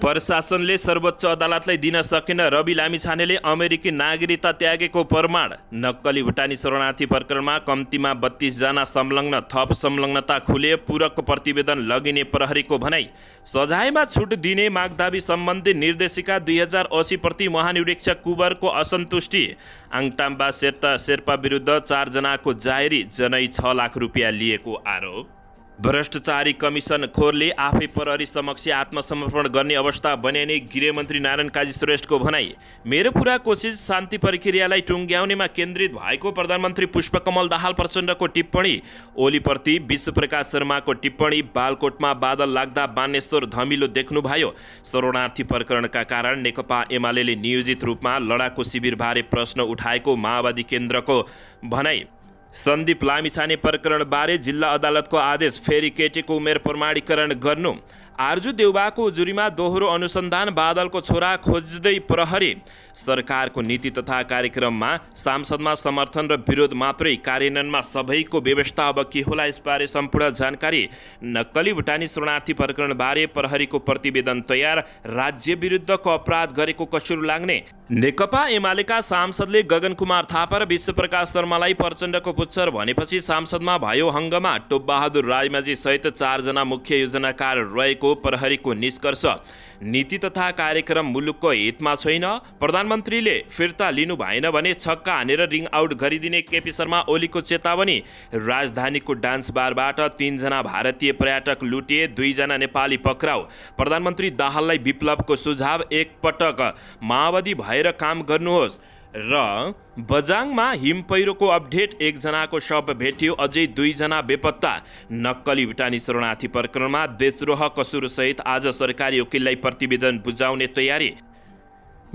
प्रशासनले सर्वोच्च अदालतलाई दिन सकेन रवि लामिछानेले अमेरिकी नागरिकता त्यागेको प्रमाण। नक्कली भुटानी शरणार्थी प्रकरणमा कम्तीमा 32 जना संलग्न, थप संलग्नता खुले, पूरक प्रतिवेदन लगिने प्रहरीको भनाई। सजायमा छुट दिने मागदाबी सम्बन्धी निर्देशिका 2080 प्रति महानिरीक्षक कुवरको असन्तुष्टि। आङटाम्बा शेर्पा विरुद्ध 4 जनाको जाहेरी जनै 6 लाख रुपियाँ लिएको आरोप। भ्रष्टाचारी कमिसन खोरले आफै प्रहरी समक्ष आत्मसमर्पण गर्ने अवस्था बन्याउने गृहमन्त्री नारायण काजी श्रेष्ठको भनाई। मेरो पुरा कोसिस शान्ति प्रक्रियालाई टुङ्ग्याउनेमा केन्द्रित भएको प्रधानमन्त्री पुष्पकमल दाहाल प्रचण्डको टिप्पणी। ओलीप्रति विश्वप्रकाश शर्माको टिप्पणी। बालकोटमा बादल लाग्दा बानेश्वर धमिलो देख्नुभयो। शरणार्थी प्रकरणका कारण नेकपा एमाले नियोजित रूपमा लडाकु शिविरबारे प्रश्न उठाएको माओवादी केन्द्रको भनाई। सन्दीप लामिछाने प्रकरणबारे जिल्ला अदालतको आदेश। फेरि केटीको उमेर प्रमाणीकरण गर्नु। आर्जु देउबाको उजुरीमा दोहोरो अनुसन्धान। बादलको छोरा खोज्दै प्रहरी। सरकारको नीति तथा कार्यक्रममा सांसदमा समर्थन र विरोध मात्रै, कार्यान्वयनमा सबैको व्यवस्था अब के होला, यसबारे सम्पूर्ण जानकारी। नक्कली भुटानी शरणार्थी प्रकरणबारे प्रहरीको प्रतिवेदन तयार। राज्य विरुद्धको अपराध गरेको कसुर लाग्ने। नेकपा एमालेका सांसदले गगन कुमार थापा र विश्वप्रकाश शर्मालाई प्रचण्डको पुच्छर भनेपछि सांसदमा भयो हङ्गामा। टोपबहादुर रायमाझी सहित 4 जना मुख्य योजनाकार रहेको प्रहरीको निष्कर्ष। नीति तथा कार्यक्रम मुलुकको हितमा छैन। प्रधानमन्त्रीले फिर्ता लिनु भएन भने छक्का हानेर रिङ आउट गरिदिने केपी शर्मा ओलीको चेतावनी। राजधानीको डान्स बारबाट 3 जना भारतीय पर्यटक लुटिए, 2 जना नेपाली पक्राउ। प्रधानमन्त्री दाहाललाई विप्लवको सुझाव। एकपटक माओवादी भएर काम गर्नुहोस्। र बजाङमा हिम पहिरोको अपडेट। 1 जनाको शव भेटियो, अझै 2 जना बेपत्ता। नक्कली भुटानी शरणार्थी प्रकरणमा देशद्रोह कसुरसहित आज सरकारी वकिललाई प्रतिवेदन बुझाउने तयारी।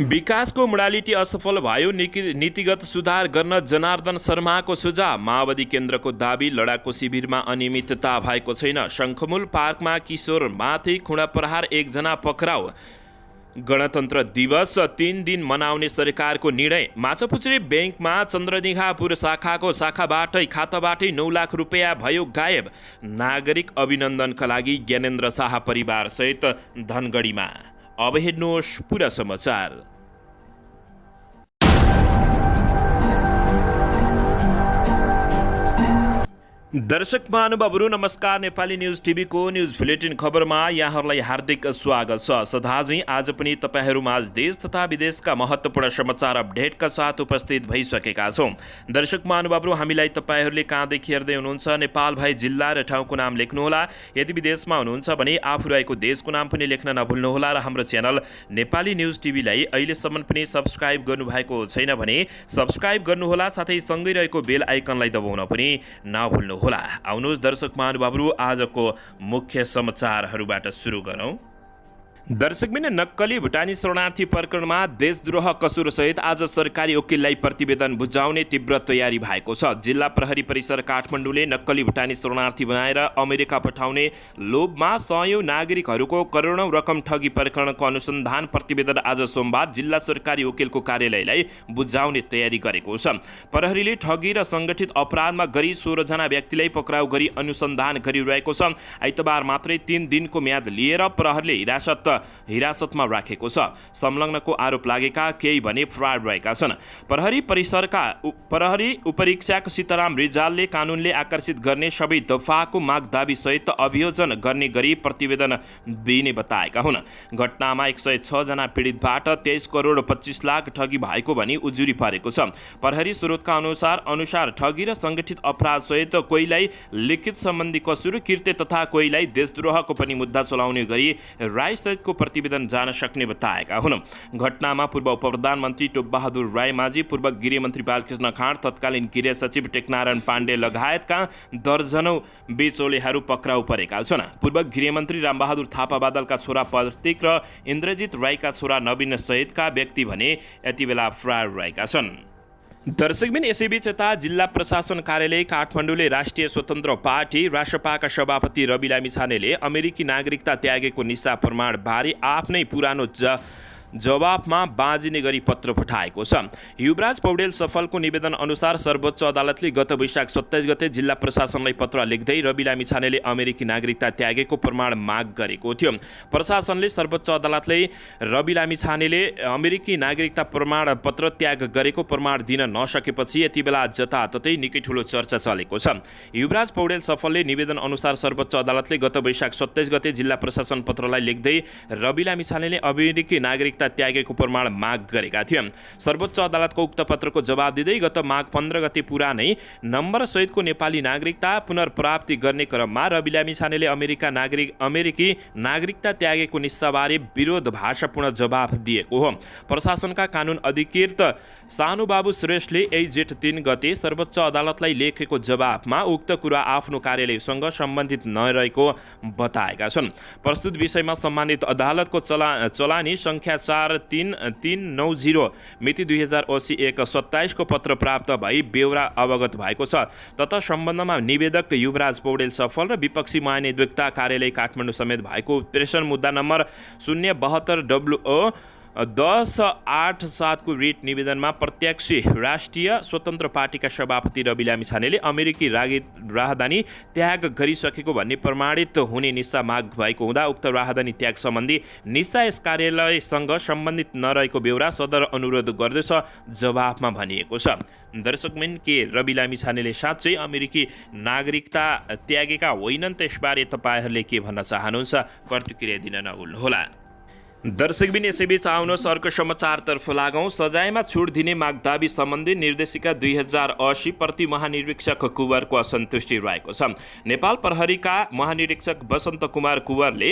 विकासको मोडालिटी असफल भयो, नीतिगत सुधार गर्न जनार्दन शर्माको सुझाव। माओवादी केन्द्रको दाबी। लडाकु शिविरमा अनियमितता भएको छैन। शङ्खमूल पार्कमा किशोरमाथि खुँडा प्रहार, 1 जना पक्राउ। गणतन्त्र दिवस 3 दिन मनाउने सरकारको निर्णय। माछापुच्छ्रे ब्याङ्कमा चन्द्रनिगापुर शाखाको खाताबाटै 9 लाख रुपियाँ भयो गायब। नागरिक अभिनन्दनका लागि ज्ञानेन्द्र शाह परिवार सहित धनगढीमा। अब हेर्नुहोस् पुरा समाचार। दर्शक महानुभावहरू नमस्कार। नेपाली न्युज टिभीको न्युज बुलेटिन खबरमा यहाँहरूलाई हार्दिक स्वागत छ। सदाझै आज पनि तपाईँहरूमाझ देश तथा विदेशका महत्त्वपूर्ण समाचार अपडेटका साथ उपस्थित भइसकेका छौँ। दर्शक महानुभावहरू, हामीलाई तपाईँहरूले कहाँदेखि हेर्दै हुनुहुन्छ नेपाल भए जिल्ला र ठाउँको नाम लेख्नुहोला। यदि विदेशमा हुनुहुन्छ भने आफू रहेको देशको नाम पनि लेख्न नभुल्नुहोला। र हाम्रो च्यानल नेपाली न्युज टिभीलाई अहिलेसम्म पनि सब्सक्राइब गर्नुभएको छैन भने सब्सक्राइब गर्नुहोला, साथै सँगै रहेको बेल आइकनलाई दबाउन पनि नभुल्नुहोला। आउनुहोस् दर्शक महानुभावहरू, आजको मुख्य समाचारहरूबाट सुरु गरौँ। दर्शकबिन, नक्कली भुटानी शरणार्थी प्रकरणमा देशद्रोह कसुरसहित आज सरकारी वकिललाई प्रतिवेदन बुझाउने तीव्र तयारी भएको छ। जिल्ला प्रहरी परिसर काठमाडौँले नक्कली भुटानी शरणार्थी बनाएर अमेरिका पठाउने लोभमा सयौं नागरिकहरूको करोडौं रकम ठगी प्रकरणको अनुसन्धान प्रतिवेदन आज सोमबार जिल्ला सरकारी वकिलको कार्यालयलाई बुझाउने तयारी गरेको छ। प्रहरीले ठगी र सङ्गठित अपराधमा गरी 16 जना व्यक्तिलाई पक्राउ गरी अनुसन्धान गरिरहेको छ। आइतबार मात्रै 3 दिनको म्याद लिएर प्रहरीले हिरासतमा राखेको छ। संलग्नको आरोप लागेका केही भने फरार रहेका छन्। प्रहरी उपरीक्षक सीताराम रिजालले कानुनले आकर्षित गर्ने सबै दफाको माग दाबी सहित अभियोजन गर्ने गरी प्रतिवेदन दिने बताएका हुन्। घटनामा 106 जना पीडितबाट 23 करोड 25 लाख ठगी भएको भनी उजुरी परेको छ। प्रहरी स्रोतका अनुसार ठगी र सङ्गठित अपराध सहित कोहीलाई लिखित सम्बन्धी कसुर, कृत्य तथा कोहीलाई देशद्रोहको पनि मुद्दा चलाउने गरी राय को प्रतिवेदन जान सक्ने बताएका हुन्। घटनामा पूर्व उपप्रधानमन्त्री टोपबहादुर रायमाझी, पूर्व गृहमन्त्री बालकृष्ण खाँड, तत्कालीन गृह सचिव टेकनारायण पाण्डे लगायतका दर्जनौं बेचौलेहरू पक्राउ परेका छन्। पूर्व गृहमन्त्री रामबहादुर थापा बादलका छोरा प्रतीक र इन्द्रजित राईका छोरा नवीन सहितका व्यक्ति भने यति बेला फरार रहेका छन्। दर्शकबिन, यसैबीच यता जिल्ला प्रशासन कार्यालय काठमाडौँले राष्ट्रिय स्वतन्त्र पार्टी रासपाका सभापति रवि लामिछानेले अमेरिकी नागरिकता त्यागेको निस्सा प्रमाणबारे आफ्नै पुरानो जवाफमा बाँजिने गरी पत्र पठाएको छ। युवराज पौडेल सफलको निवेदन अनुसार सर्वोच्च अदालतले गत वैशाख 27 गते जिल्ला प्रशासनलाई पत्र लेख्दै रवि लामिछानेले अमेरिकी नागरिकता त्यागेको प्रमाण माग गरेको थियो। प्रशासनले सर्वोच्च अदालतले रवि लामिछानेले अमेरिकी नागरिकता प्रमाण पत्र त्याग गरेको प्रमाण दिन नसकेपछि यति बेला जताततै निकै ठुलो चर्चा चलेको छ। युवराज पौडेल सफलले निवेदन अनुसार सर्वोच्च अदालतले गत वैशाख 27 गते जिल्ला प्रशासन पत्रलाई लेख्दै रवि लामिछानेले अमेरिकी नागरिकता त्यागेको प्रमाण माग गरेका थिए। सर्वोच्च अदालतको उक्त पत्रको जवाब दिँदै गत माघ 15 गते पुरानै नम्बर सहितको नेपाली नागरिकता पुनर्प्राप्ति गर्ने क्रममा रवि लामिछानेले अमेरिकी नागरिकता त्यागेको निस्साबारे विरोध भाषापूर्ण जवाफ दिएको हो। प्रशासनका कानुन अधिकृत सानुबाबु श्रेष्ठले यही जेठ 3 गते सर्वोच्च अदालतलाई लेखेको जवाफमा उक्त कुरा आफ्नो कार्यालयसँग सम्बन्धित नरहेको बताएका छन्। प्रस्तुत विषयमा सम्मानित अदालतको चलानी सङ्ख्या 43390 मिति 2080-1-27 को पत्र प्राप्त भई बेहोरा अवगत भएको छ। तथा सम्बन्धमा निवेदक युवराज पौडेल सफल र विपक्षी महानिर्देशकता कार्यालय काठमाडौँ समेत भएको प्रेषण मुद्दा नम्बर 072WO 1087 को रिट निवेदनमा प्रत्याशी राष्ट्रिय स्वतन्त्र पार्टीका सभापति रवि लामिछानेले अमेरिकी राजधानी त्याग गरिसकेको भन्ने प्रमाणित हुने निस्सा माग भएको हुँदा उक्त राजधानी त्याग सम्बन्धी निस्सा यस कार्यालयसँग सम्बन्धित नरहेको बेहोरा सदर अनुरोध गर्दछ जवाफमा भनिएको छ। दर्शकमैन, के रवि लामिछानेले साँच्चै अमेरिकी नागरिकता त्यागेका होइनन्? त्यसबारे तपाईँहरूले के भन्न चाहनुहुन्छ? प्रतिक्रिया दिन नभुल्नुहोला। दर्शकबिन, यसैबीच आउनुहोस् अर्को समाचारतर्फ लागौँ। सजायमा छुट दिने मागदाबी सम्बन्धी निर्देशिका 2080 प्रति महानिरीक्षक कुँवरको असन्तुष्टि रहेको छ। नेपाल प्रहरीका महानिरीक्षक वसन्त कुमार कुँवरले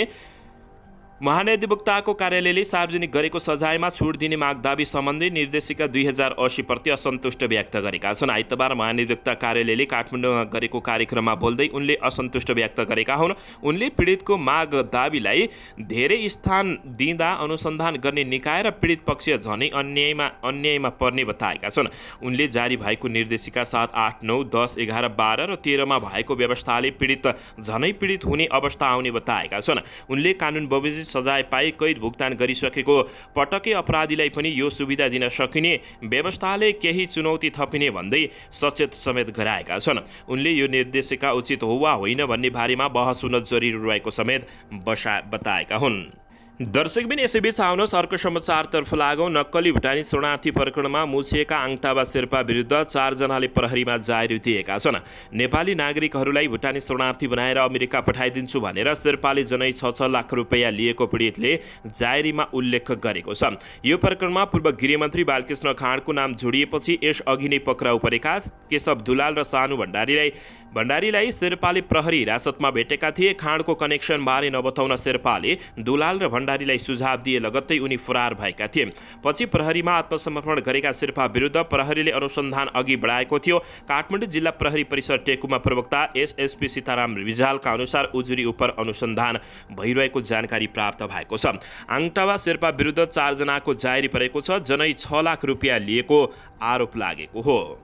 महानिर्देशकताको कार्यालयले सार्वजनिक गरेको सजायमा छुट दिने मागदाबी सम्बन्धी निर्देशिका 2080 प्रति असन्तुष्ट व्यक्त गरेका छन्। आइतबार महानिर्देशकता कार्यालयले काठमाडौँमा गरेको कार्यक्रममा बोल्दै उनले असन्तुष्ट व्यक्त गरेका हुन्। उनले पीडितको मागदाबीलाई धेरै स्थान दिँदा अनुसन्धान गर्ने निकाय र पीडित पक्ष झनै अन्यायमा पर्ने बताएका छन्। उनले जारी भएको निर्देशिका 7, 8, 9, 10, 11, 12 र 13 मा भएको व्यवस्थाले झनै पीडित हुने अवस्था आउने बताएका छन्। उनले कानुन बमोजिम सजाय पाई कैद भुक्तान गरिसकेको पटकै अपराधीलाई पनि यो सुविधा दिन सकिने व्यवस्थाले केही चुनौती थपिने भन्दै सचेत समेत गराएका छन्। उनले यो निर्देशिका उचित हो वा होइन भन्ने बारेमा बहस हुन जरुरी रहेको समेत बताएका हुन्। दर्शकबिन, यसैबीच आउनुहोस् अर्को समाचारतर्फ लागौँ। नक्कली भुटानी शरणार्थी प्रकरणमा मुछिएका आङटाबा शेर्पा विरुद्ध 4 जनाले प्रहरीमा जाहेर दिएका छन्। नेपाली नागरिकहरूलाई भुटानी शरणार्थी बनाएर अमेरिका पठाइदिन्छु भनेर शेर्पाले जनै 6 लाख रुपैयाँ लिएको पीडितले जाहेरीमा उल्लेख गरेको छ। यो प्रकरणमा पूर्व गृहमन्त्री बालकृष्ण खाँडको नाम जोडिएपछि यस अघि नै पक्राउ परेका केशव दुलाल र सानु भण्डारीलाई शेर्पाले प्रहरी हिरासतमा भेटेका थिए। खाँडको कनेक्सनबारे नबताउन शेर्पाले दुलाल र भण्डारीलाई सुझाव दिए लगत्तै उनी फरार भएका थिए। पछि प्रहरीमा आत्मसमर्पण गरेका शेर्पा विरुद्ध प्रहरीले अनुसन्धान अघि बढाएको थियो। काठमाडौँ जिल्ला प्रहरी परिसर टेकुमा प्रवक्ता एसएसपी सीताराम रिजालका अनुसार उजुरी उप अनुसन्धान भइरहेको जानकारी प्राप्त भएको छ। आङटाबा शेर्पा विरुद्ध 4 जनाको जाहेरी परेको छ। जनै 6 लाख रुपैयाँ लिएको आरोप लागेको हो।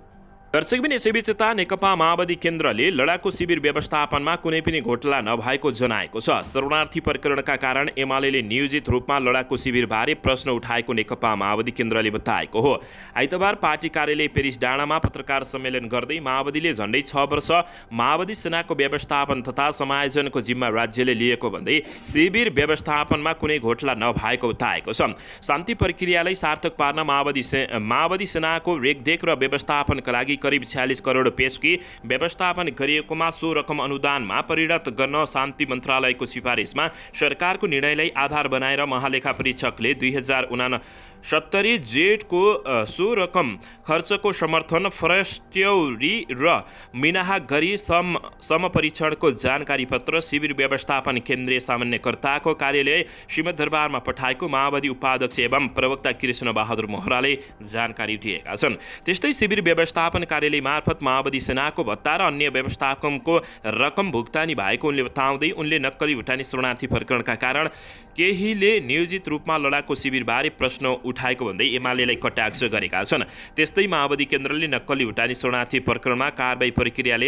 दर्शकबिन, यसैबीच नेकपा माओवादी केन्द्रले लडाकु शिविर व्यवस्थापनमा कुनै पनि घोटाला नभएको जनाएको छ। शरणार्थी प्रकरणका कारण एमाले नियोजित रूपमा लडाकु शिविरबारे प्रश्न उठाएको नेकपा माओवादी केन्द्रले बताएको हो। आइतबार पार्टी कार्यालय पेरिस डाँडामा पत्रकार सम्मेलन गर्दै माओवादीले झण्डै 6 वर्ष माओवादी सेनाको व्यवस्थापन तथा समायोजनको जिम्मा राज्यले लिएको भन्दै शिविर व्यवस्थापनमा कुनै घोटाला नभएको बताएको छ। शान्ति प्रक्रियालाई सार्थक पार्न माओवादी सेनाको रेखदेख र व्यवस्थापनका लागि करिब 46 करोड पेशकी व्यवस्थापन गरिएकोमा सो रकम अनुदानमा परिणत गर्न शान्ति मन्त्रालयको सिफारिसमा सरकारको निर्णयलाई आधार बनाएर महालेखा परीक्षकले 2069 जेठको सो रकम खर्चको समर्थन फरेस्ट्यौरी र मिनाहा गरी समपरीक्षणको जानकारी पत्र शिविर व्यवस्थापन केन्द्रीय सामान्यकर्ताको कार्यालय सिंहदरबारमा पठाएको माओवादी उपाध्यक्ष एवं प्रवक्ता कृष्ण बहादुर महराले जानकारी दिएका छन्। त्यस्तै शिविर व्यवस्थापन कार्यालय मार्फत माओवादी सेनाको भत्ता र अन्य व्यवस्थापनको रकम भुक्तानी भएको उनले बताउँदै उनले नक्कली भुटानी शरणार्थी प्रकरणका कारण केहीले नियोजित रूपमा लडाकु शिविरबारे प्रश्न उठाएको भन्दै एमालेलाई कटाक्ष गरेका छन्। त्यस्तै माओवादी केन्द्रले नक्कली भुटानी शरणार्थी प्रकरणमा कारबाही प्रक्रियाले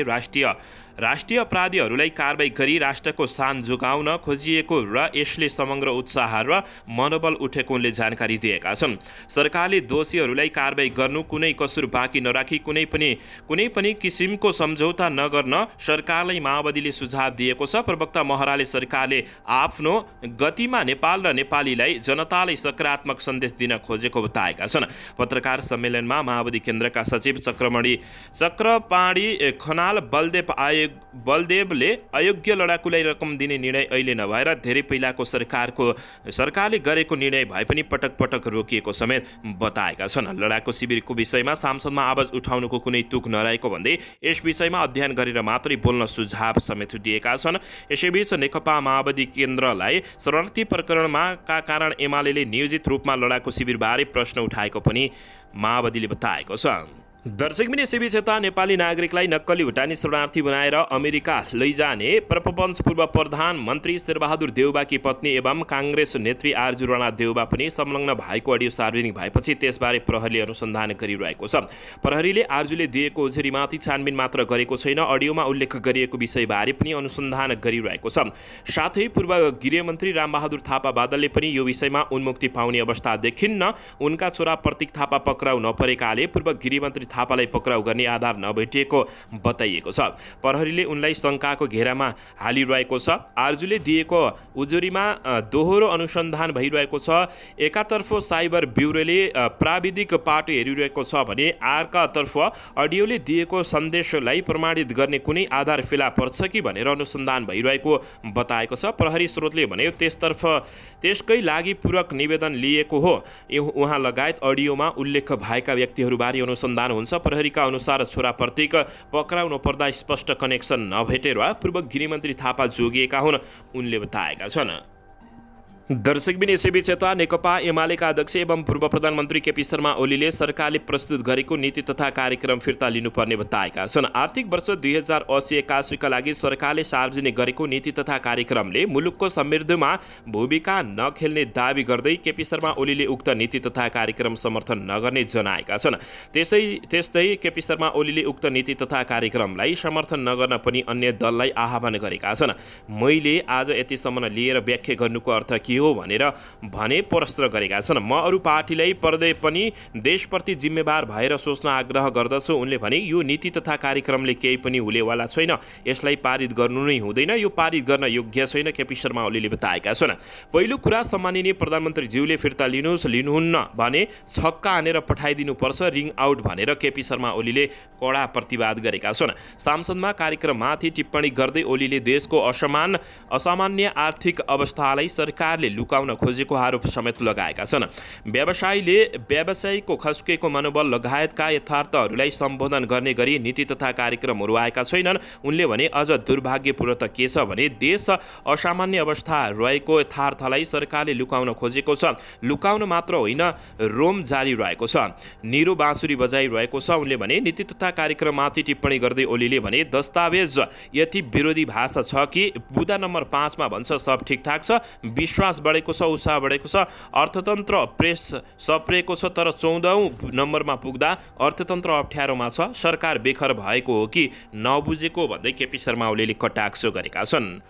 राष्ट्रिय अपराधीहरूलाई कारबाही गरी राष्ट्रको शान जोगाउन खोजिएको र यसले समग्र उत्साह र मनोबल उठेको उनले जानकारी दिएका छन्। सरकारले दोषीहरूलाई कारबाही गर्नु, कुनै कसुर बाँकी नराखी कुनै पनि किसिमको सम्झौता नगर्न सरकारलाई माओवादीले सुझाव दिएको छ। प्रवक्ता महराले सरकारले आफ्नो गतिमा नेपाल र नेपालीलाई जनतालाई सकारात्मक सन्देश दिन खोजेको बताएका छन्। पत्रकार सम्मेलनमा माओवादी केन्द्रका सचिव चक्रपाणी खनाल बलदेवले अयोग्य लडाकुलाई रकम दिने निर्णय अहिले नभएर धेरै पहिलाको सरकारले गरेको निर्णय भए पनि पटक पटक रोकिएको समेत बताएका छन्। लडाकु शिविरको विषयमा सांसदमा आवाज उठाउनुको कुनै तुक नरहेको भन्दै यस विषयमा अध्ययन गरेर मात्रै बोल्न सुझाव समेत दिएका छन्। यसैबीच नेकपा माओवादी केन्द्रलाई शरणार्थी प्रकरणमा कारण एमाले नियोजित रूपमा लडाकु शिविरबारे प्रश्न उठाएको पनि माओवादीले बताएको छ। दर्शकबिन यसैबीच यता नेपाली नागरिकलाई नक्कली भुटानी शरणार्थी बनाएर अमेरिका लैजाने प्रपञ्च पूर्व प्रधानमन्त्री शेरबहादुर देउबाकी पत्नी एवं काङ्ग्रेस नेत्री आरजु राणा देउबा पनि संलग्न भएको अडियो सार्वजनिक भएपछि त्यसबारे प्रहरीले अनुसन्धान गरिरहेको छ। प्रहरीले आरजुले दिएको उजुरीमाथि छानबिन मात्र गरेको छैन, अडियोमा उल्लेख गरिएको विषयबारे पनि अनुसन्धान गरिरहेको छ। साथै पूर्व गृहमन्त्री रामबहादुर थापा बादलले पनि यो विषयमा उन्मुक्ति पाउने अवस्था देखिन्न। उनका छोरा प्रतीक थापा पक्राउ नपरेकाले पूर्व गृहमन्त्री थापालाई पक्राउ गर्ने आधार नभेटिएको बताइएको छ। प्रहरीले उनलाई शङ्काको घेरामा हालिरहेको छ। आरजुले दिएको उजुरीमा दोहोरो अनुसन्धान भइरहेको छ। एकातर्फ साइबर ब्युरोले प्राविधिक पाटो हेरिरहेको छ भने अर्कातर्फ अडियोले दिएको सन्देशलाई प्रमाणित गर्ने कुनै आधार फेला पर्छ कि भनेर अनुसन्धान भइरहेको बताएको छ। प्रहरी स्रोतले भने त्यसकै लागि पूरक निवेदन लिएको हो। उहाँ लगायत अडियोमा उल्लेख भएका व्यक्तिहरूबारे अनुसन्धान हुन्छ। प्रहरीका अनुसार छोरा प्रतीक पक्राउ नपर्दा स्पष्ट कनेक्सन नभेटेर पूर्व गृहमन्त्री थापा जोगिएका हुन् उनले बताएका छन्। दर्शकबिन यसैबीच यता नेकपा एमालेका अध्यक्ष एवं पूर्व प्रधानमन्त्री केपी शर्मा ओलीले सरकारले प्रस्तुत गरेको नीति तथा कार्यक्रम फिर्ता लिनुपर्ने बताएका छन्। आर्थिक वर्ष 2080-81का लागि सरकारले सार्वजनिक गरेको नीति तथा कार्यक्रमले मुलुकको समृद्धिमा भूमिका नखेल्ने दावी गर्दै केपी शर्मा ओलीले उक्त नीति तथा कार्यक्रम समर्थन नगर्ने जनाएका छन्। त्यस्तै केपी शर्मा ओलीले उक्त नीति तथा कार्यक्रमलाई समर्थन नगर्न पनि अन्य दललाई आह्वान गरेका छन्। मैले आज यतिसम्म लिएर व्याख्या गर्नुको अर्थ के हो भने प्रश्न गरेका छन्। म अरू पार्टीलाई पर्दै पनि देशप्रति जिम्मेवार भएर सोच्न आग्रह गर्दछु। उनले भने यो नीति तथा कार्यक्रमले केही पनि हुनेवाला छैन, यसलाई पारित गर्नु नै हुँदैन, यो पारित गर्न योग्य छैन केपी शर्मा ओलीले बताएका छन्। पहिलो कुरा सम्माननीय प्रधानमन्त्रीज्यूले फिर्ता लिनुहुन्न भने छक्का हानेर पठाइदिनुपर्छ, रिङ आउट भनेर केपी शर्मा ओलीले कडा प्रतिवाद गरेका छन्। सांसदमा कार्यक्रममाथि टिप्पणी गर्दै ओलीले देशको असामान्य आर्थिक अवस्थालाई सरकारले लुकाउन खोजेको आरोप समेत लगाएका छन्। व्यवसायीको खस्केको मनोबल लगायतका यथार्थहरूलाई सम्बोधन गर्ने गरी नीति तथा कार्यक्रमहरू आएका छैनन्। उनले भने अझ दुर्भाग्यपूर्ण त के छ भने देश असामान्य अवस्था रहेको यथार्थलाई सरकारले लुकाउन खोजेको छ। लुकाउन मात्र होइन, रोम जारी रहेको छ, निरो बाँसुरी बजाइरहेको छ। उनले भने नीति तथा कार्यक्रममाथि टिप्पणी गर्दै ओलीले भने दस्तावेज यति विरोधी भाषा छ कि बुँदा नम्बर 5 मा भन्छ सब ठिकठाक छ, विश्वास बढेको छ, उत्साह बढेको छ, अर्थतन्त्र प्रेस सप्रेको छ, तर 14औं नम्बरमा पुग्दा अर्थतन्त्र अप्ठ्यारोमा छ, सरकार बेखर भएको हो कि नबुझेको भन्दै केपी शर्मा ओलीले कटाक्ष गरेका छन्।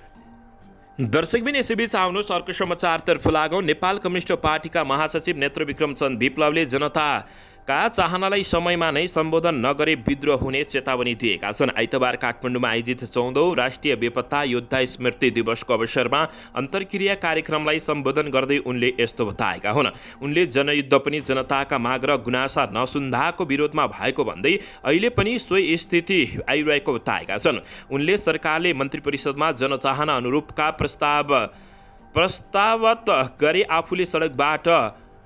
दर्शकबिन यसैबीच आउनुहोस् अर्को समाचारतर्फ लागौँ। नेपाल कम्युनिस्ट पार्टीका महासचिव नेत्रविक्रम चन्द विप्लवले जनताका चाहनालाई समयमा नै सम्बोधन नगरे विद्रोह हुने चेतावनी दिएका छन्। आइतबार काठमाडौँमा आयोजित 14औं राष्ट्रिय बेपत्ता योद्धा स्मृति दिवसको अवसरमा अन्तर्क्रिया कार्यक्रमलाई सम्बोधन गर्दै उनले यस्तो बताएका हुन्। उनले जनयुद्ध पनि जनताका माग र गुनासा नसुन्धाको विरोधमा भएको भन्दै अहिले पनि सोही स्थिति आइरहेको बताएका छन्। उनले सरकारले मन्त्री परिषदमा जनचाहना अनुरूपका प्रस्तावत गरे आफूले सडकबाट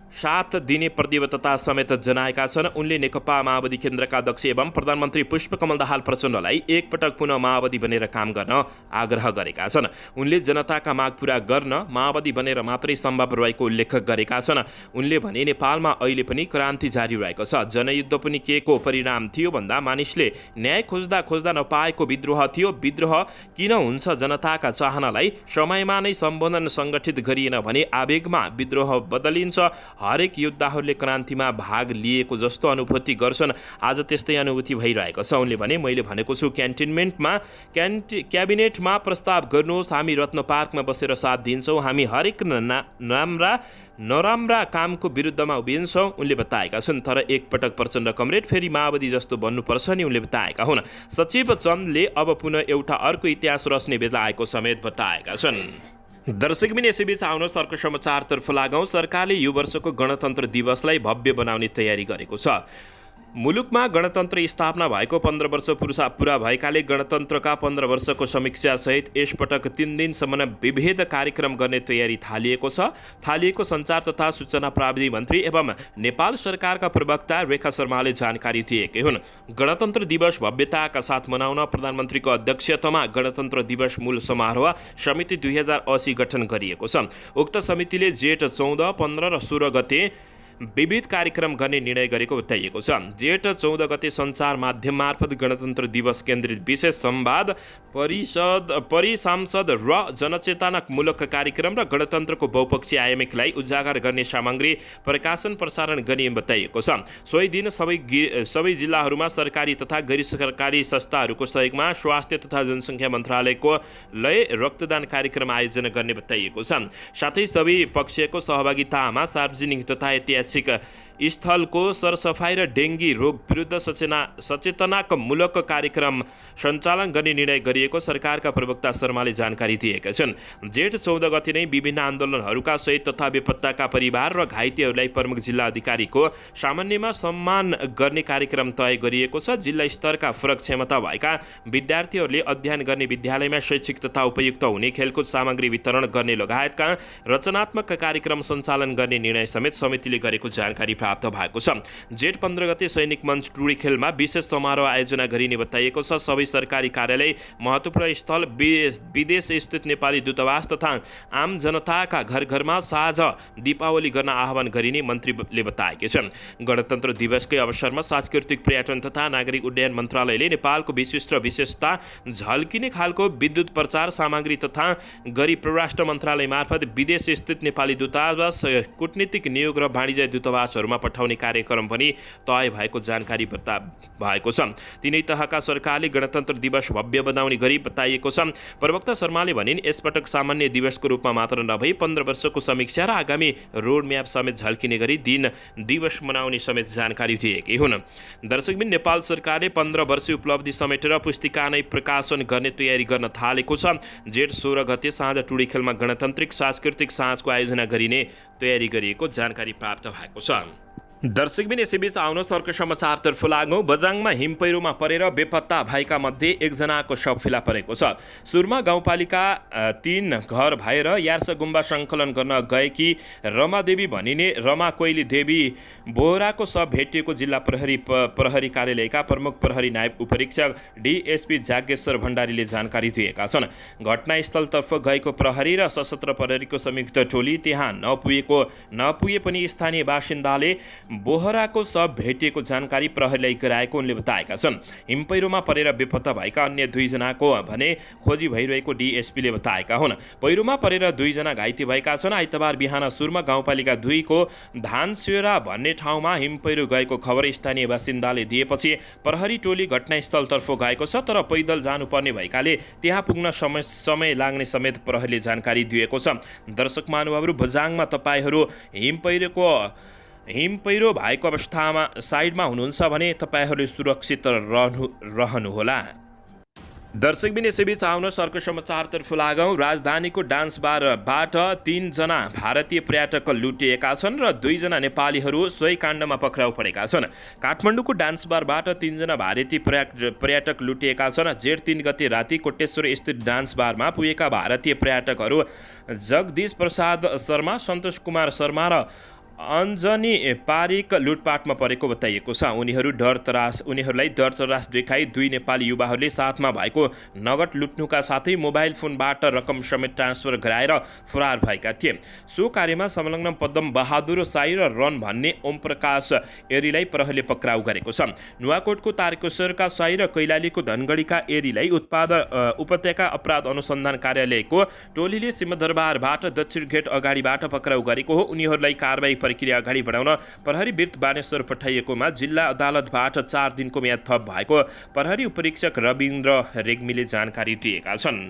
साथ दिने प्रतिबद्धता समेत जनाएका छन्। उनले नेकपा माओवादी केन्द्रका अध्यक्ष एवं प्रधानमन्त्री पुष्पकमल दाहाल प्रचण्डलाई एकपटक पुनः माओवादी बनेर काम गर्न आग्रह गरेका छन्। उनले जनताका माग पूरा गर्न माओवादी बनेर मात्रै सम्भव रहेको उल्लेख गरेका छन्। उनले भने नेपालमा अहिले पनि क्रान्ति जारी रहेको छ। जनयुद्ध पनि के को परिणाम थियो भन्दा मानिसले न्याय खोज्दा खोज्दा नपाएको विद्रोह थियो। विद्रोह किन हुन्छ? जनताका चाहनालाई समयमा नै सम्बोधन सङ्गठित गरिएन भने आवेगमा विद्रोह बदलिन्छ। हरेक योद्धाहरूले क्रान्तिमा भाग लिएको जस्तो अनुभूति गर्छन्। आज त्यस्तै अनुभूति भइरहेको छ। उनले भने, मैले भनेको छु क्याबिनेटमा प्रस्ताव गर्नुहोस्, हामी रत्न पार्कमा बसेर साथ दिन्छौँ, हामी हरेक नराम्रा कामको विरुद्धमा उभिन्छौँ, उनले बताएका छन्। तर एकपटक प्रचण्ड कमरेड फेरि माओवादी जस्तो बन्नुपर्छ नि, उनले बताएका हुन्। सचिव चन्दले अब पुनः एउटा अर्को इतिहास रच्ने बेला आएको समेत बताएका छन्। दर्शकबिन यसैबीच आउनुहोस् अर्को समाचारतर्फ लागौँ। सरकारले यो वर्षको गणतन्त्र दिवसलाई भव्य बनाउने तयारी गरेको छ। मुलुकमा गणतन्त्र स्थापना भएको 15 वर्ष पुरा भएकाले गणतन्त्रका 15 वर्षको समीक्षासहित यसपटक 3 दिनसम्म विविध कार्यक्रम गर्ने तयारी थालिएको सञ्चार तथा सूचना प्राविधि मन्त्री एवं नेपाल सरकारका प्रवक्ता रेखा शर्माले जानकारी दिएकै हुन्। गणतन्त्र दिवस भव्यताका साथ मनाउन प्रधानमन्त्रीको अध्यक्षतामा गणतन्त्र दिवस मूल समारोह समिति 2080 गठन गरिएको छ। उक्त समितिले जेठ 14, 15 र 16 गते विविध कार्यक्रम गर्ने निर्णय गरेको बताइएको छ। जेठ 14 गते सञ्चार माध्यम मार्फत गणतन्त्र दिवस केन्द्रित विशेष संवाद, परिसांसद र जनचेतनामूलक कार्यक्रम र गणतन्त्रको बहुपक्षीय आयामिकलाई उजागर गर्ने सामग्री प्रकाशन प्रसारण गर्ने बताइएको छ। सोही दिन सबै जिल्लाहरूमा सरकारी तथा गैर सरकारी संस्थाहरूको सहयोगमा स्वास्थ्य तथा जनसङ्ख्या मन्त्रालयको लय रक्तदान कार्यक्रम आयोजना गर्ने बताइएको छ। साथै सबै पक्षको सहभागितामा सार्वजनिक तथा ऐतिहासिक स्थलको सरसफाई र डेङ्गी रोग विरुद्ध सचेतनामूलक कार्यक्रम सञ्चालन गर्ने निर्णय गरिएको सरकारका प्रवक्ता शर्माले जानकारी दिएका छन्। जेठ 14 गते नै विभिन्न आन्दोलनहरूका शहीद तथा बेपत्ताका परिवार र घाइतेहरूलाई प्रमुख जिल्ला अधिकारीको सामान्यमा सम्मान गर्ने कार्यक्रम तय गरिएको छ। जिल्ला स्तरका फरक क्षमता भएका विद्यार्थीहरूले अध्ययन गर्ने विद्यालयमा शैक्षिक तथा उपयुक्त हुने खेलकुद सामग्री वितरण गर्ने लगायतका रचनात्मक कार्यक्रम सञ्चालन गर्ने निर्णय समेत समितिले गरेको जानकारी प्राप्त भएको छ। जेठ 15 गते सैनिक मञ्च टुडी खेलमा विशेष समारोह आयोजना गरिने बताइएको छ। सबै सरकारी कार्यालय, महत्त्वपूर्ण स्थल, विदेश स्थित नेपाली दूतावास तथा आम जनताका घर घरमा साझा दीपावली गर्न आह्वान गरिने मन्त्रीले बताएका छन्। गणतन्त्र दिवसकै अवसरमा सांस्कृतिक पर्यटन तथा नागरिक उड्डयन मन्त्रालयले नेपालको विशिष्ट विशेषता झल्किने खालको विद्युत प्रचार सामग्री तथा गरी परराष्ट्र मन्त्रालय मार्फत विदेश स्थित नेपाली दूतावास, कूटनीतिक नियोग र वाणिज्य दूतावासहरूमा पठाउने कार्यक्रम पनि तय भएको जानकारी भएको छ। तीनै तहका सरकारले गणतन्त्र दिवस भव्य बनाउने गरी बताइएको छ। प्रवक्ता शर्माले भनिन्, यसपटक सामान्य दिवसको रूपमा मात्र नभई 15 वर्षको समीक्षा र आगामी रोडम्याप समेत झल्किने गरी दिवस मनाउने समेत जानकारी दिएकै हुन्। दर्शकबिन, नेपाल सरकारले 15 वर्षीय उपलब्धि समेटेर पुस्तिका नै प्रकाशन गर्ने तयारी गर्न थालेको छ। जेठ 16 गते साँझ टुडीखेलमा गणतान्त्रिक सांस्कृतिक साँझको आयोजना गरिने तयारी गरिएको जानकारी प्राप्त भएको छ। दर्शकबिन, यसैबीच आउनुहोस् अर्को समाचारतर्फ लागौँ। बझाङमा हिमपैह्रोमा परेर बेपत्ता भएका मध्ये एकजनाको शव फेला परेको छ। सुरमा गाउँपालिका 3 घर भएर यार्स गुम्बा सङ्कलन गर्न गएकी रमादेवी भनिने रमा कोइली देवी बोहराको शव भेटिएको जिल्ला प्रहरी कार्यालयका प्रमुख प्रहरी नायब उपरीक्षक डिएसपी जागेश्वर भण्डारीले जानकारी दिएका छन्। घटनास्थलतर्फ गएको प्रहरी र सशस्त्र प्रहरीको संयुक्त टोली त्यहाँ नपुगे पनि स्थानीय बासिन्दाले बोहराको शव भेटिएको जानकारी प्रहरीलाई गराएको उनले बताएका छन्। हिमपैह्रोमा परेर बेपत्ता भएका अन्य 2 जनाको भने खोजी भइरहेको डिएसपीले बताएका हुन्। पहिरोमा परेर 2 जना घाइते भएका छन्। आइतबार बिहान सुरमा गाउँपालिका 2 को धानसेरा भन्ने ठाउँमा हिमपैह्रो गएको खबर स्थानीय बासिन्दाले दिएपछि प्रहरी टोली घटनास्थलतर्फ गएको छ। तर पैदल जानुपर्ने भएकाले त्यहाँ पुग्न समय लाग्ने समेत प्रहरीले जानकारी दिएको छ। दर्शक महानुभावहरू, बझाङमा तपाईहरू हिमपैह्रो भएको अवस्थामा साइडमा हुनुहुन्छ भने तपाईहरूले सुरक्षित रहनुहोला। दर्शकबिन, यसैबीच आउनुहोस् अर्को समाचारतर्फ लागौँ। राजधानीको डान्स बारबाट 3 जना भारतीय पर्यटक लुटिएका छन् र 2 जना नेपालीहरू सोही काण्डमा पक्राउ परेका छन्। काठमाडौँको डान्स बारबाट 3 जना भारतीय पर्यटक लुटिएका छन्। जेठ 3 गते राति कोटेश्वर स्थित डान्स बारमा पुगेका भारतीय पर्यटकहरू जगदीश प्रसाद शर्मा, सन्तोष कुमार शर्मा र अञ्जनी पारिक लुटपाटमा परेको बताइएको छ। उनीहरूलाई डर तरास देखाई 2 नेपाली युवाहरूले साथमा भएको नगद लुट्नुका साथै मोबाइल फोनबाट रकम समेत ट्रान्सफर गराएर फरार भएका थिए। सो कार्यमा संलग्न पद्म बहादुर साई र रन भन्ने ओमप्रकाश एरीलाई प्रहरीले पक्राउ गरेको छ। नुवाकोटको तारकेश्वरका साई र कैलालीको धनगढीका एरीलाई उपत्यका अपराध अनुसन्धान कार्यालयको टोलीले सिंहदरबारबाट दक्षिण गेट अगाडिबाट पक्राउ गरेको हो। उनीहरूलाई कारबाही प्रक्रिया अगाडि बढाउन प्रहरी वृत्त बानेश्वर पठाइएकोमा जिल्ला अदालतबाट 4 दिनको म्याद थप भएको प्रहरी उपरीक्षक रविन्द्र रेग्मीले जानकारी दिएका छन्।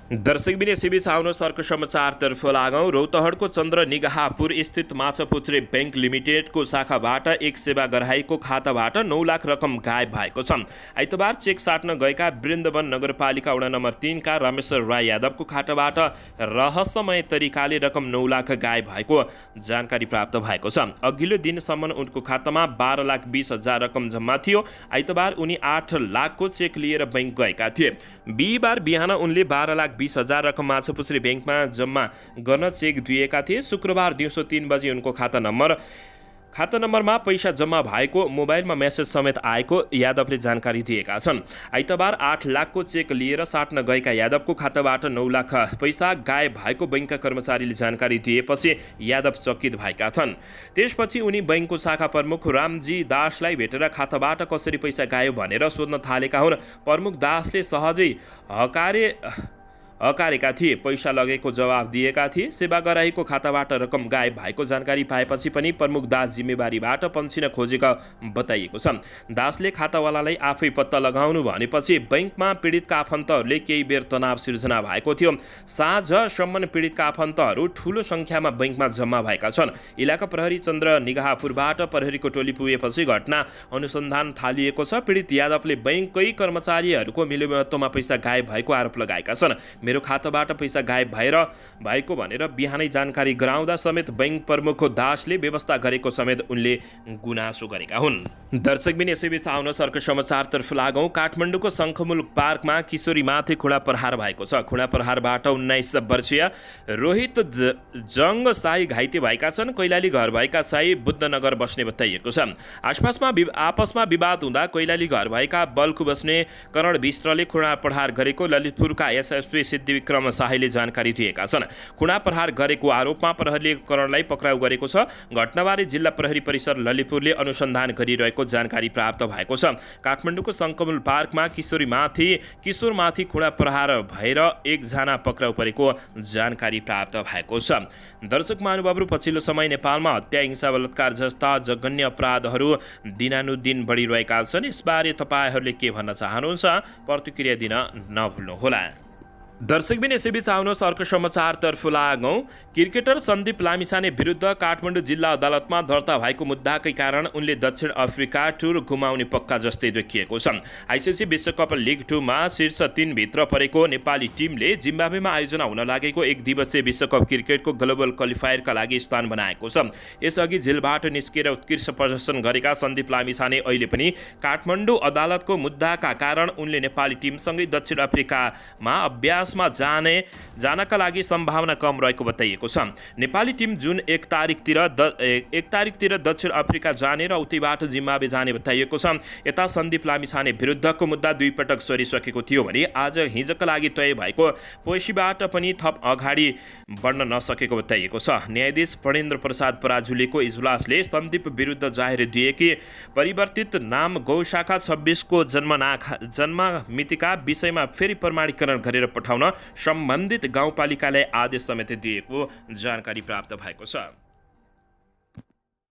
दर्शकबिन यसैबीच आउनुहोस् अर्को समाचारतर्फ लागौँ। रौतहटको चन्द्र निगाहपुर स्थित माछापुत्री बैंक लिमिटेडको शाखाबाट एक सेवा ग्राहीको खाताबाट 9 लाख रकम गायब भएको छ। आइतबार चेक साट्न गएका वृन्दावन नगरपालिका वडा नम्बर 3 का रमेश्वर राय यादवको खाताबाट रहस्यमय तरिकाले रकम 9 लाख गायब भएको जानकारी प्राप्त भएको छ। अघिल्लो दिनसम्म उनको खातामा 12,20,000 रकम जम्मा थियो। आइतबार उनी 8 लाखको चेक लिएर बैंक गएका थिए। बिहिबार बिहान उनले 12,20,000 रकम माछापुत्री बैंकमा जम्मा गर्न चेक दिएका थिए। शुक्रबार दिउँसो 3 बजे उनको खाता नम्बरमा पैसा जम्मा भएको मोबाइलमा मेसेज समेत आएको यादवले जानकारी दिएका छन्। आइतबार 8 लाखको चेक लिएर साट्न गएका यादवको खाताबाट 9 लाख पैसा गायब भएको बैंकका कर्मचारीले जानकारी दिएपछि यादव चकित भएका छन्। त्यसपछि उनी बैंकको शाखा प्रमुख रामजी दासलाई भेटेर खाताबाट कसरी पैसा गायो भनेर सोध्न थालेका हुन्। प्रमुख दासले सहजै हकारेका थिए। पैसा लगेको जवाब दिएका थिए। सेवा ग्राहीको खाताबाट रकम गायब भएको जानकारी पाएपछि पनि प्रमुख दास जिम्मेवारीबाट पन्सिन खोजेका बताइएको छ। दासले खातावालालाई आफै पत्ता लगाउनु भनेपछि बैंकमा पीडितका आफन्तहरूले केही बेर तनाव सिर्जना भएको थियो। साँझसम्म पीडितका आफन्तहरू ठूलो संख्यामा बैंकमा जम्मा भएका छन्। इलाका प्रहरी चन्द्र निगाहपुरबाट प्रहरीको टोली पुगेपछि घटना अनुसन्धान थालिएको छ। पीडित यादवले बैंककै कर्मचारीहरूको मिलेमतोमा पैसा गायब भएको आरोप लगाएका छन्। मेरो खाताबाट पैसा गायब भएको भनेर बिहानै जानकारी गराउँदा समेत बैंक प्रमुख दासले व्यवस्था गरेको समेत उनले गुनासो गरेका हुन्। दर्शकबिन यसैबीच आउनुहोस् अर्को समाचारतर्फ लागौँ। काठमाडौँको शङ्खमुल पार्कमा किशोरीमाथि खुडा प्रहार भएको छ। खुडा प्रहारबाट 19 वर्षीय रोहित जङ्ग साई घाइते भएका छन्। कैलाली घर भएका साई बुद्धनगर बस्ने बताइएको छ। आपसमा विवाद हुँदा कैलाली घर भएका बल्खु बस्ने करण विष्टले खुडा प्रहार गरेको ललितपुरका एसएसपी सिद्धिविक्रम शाहीले जानकारी दिएका छन्। खुडा प्रहार गरेको आरोपमा प्रहरीले करणलाई पक्राउ गरेको छ। घटनाबारे जिल्ला प्रहरी परिसर ललितपुरले अनुसन्धान गरिरहेको जानकारी प्राप्त भएको छ। काठमाडौँको शङ्खमुल पार्कमा किशोरमाथि खुडा प्रहार भएर एकजना पक्राउ परेको जानकारी प्राप्त भएको छ। दर्शक महानुभावहरू, पछिल्लो समय नेपालमा हत्या, हिंसा, बलात्कार जस्ता जघन्य अपराधहरू दिनानुदिन बढिरहेका छन्। यसबारे तपाईँहरूले के भन्न चाहनुहुन्छ? प्रतिक्रिया दिन नभुल्नुहोला। दर्शकबिन यसैबीच आउनुहोस् अर्को समाचारतर्फ लागौँ। क्रिकेटर सन्दीप लामिछाने विरुद्ध काठमाडौँ जिल्ला अदालतमा दर्ता भएको मुद्दाकै कारण उनले दक्षिण अफ्रिका टुर गुमाउने पक्का जस्तै देखिएको छ। आइसिसी विश्वकप लिग 2 मा शीर्ष 3 भित्र परेको नेपाली टिमले जिम्बाब्वेमा आयोजना हुन लागेको 1 दिवसीय विश्वकप क्रिकेटको ग्लोबल क्वालिफायरका लागि स्थान बनाएको छ। यसअघि जेलबाट निस्केर उत्कृष्ट प्रदर्शन गरेका सन्दीप लामिछाने अहिले पनि काठमाडौँ अदालतको मुद्दाका कारण उनले नेपाली टिमसँगै दक्षिण अफ्रिकामा अभ्यास जानका लागि सम्भावना कम रहेको बताइएको छ। नेपाली टिम जुन 1 तारिकतिर दक्षिण अफ्रिका जाने र उतैबाट जिम्बाब्वे जाने बताइएको छ। यता सन्दीप लामिछाने विरुद्धको मुद्दा 2 पटक सरिसकेको थियो भने आज हिजोका लागि तय भएको पोसीबाट पनि थप अगाडि बढ्न नसकेको बताइएको छ। न्यायाधीश प्रणेन्द्र प्रसाद पराजुलीको इजलासले सन्दीप विरुद्ध जाहेर दिए कि परिवर्तित नाम गौशाखा 26 को जन्म मितिका विषयमा फेरि प्रमाणीकरण गरेर पठाउन सम्बन्धित गाउँपालिकालाई आदेश समेत दिएको जानकारी प्राप्त भएको छ।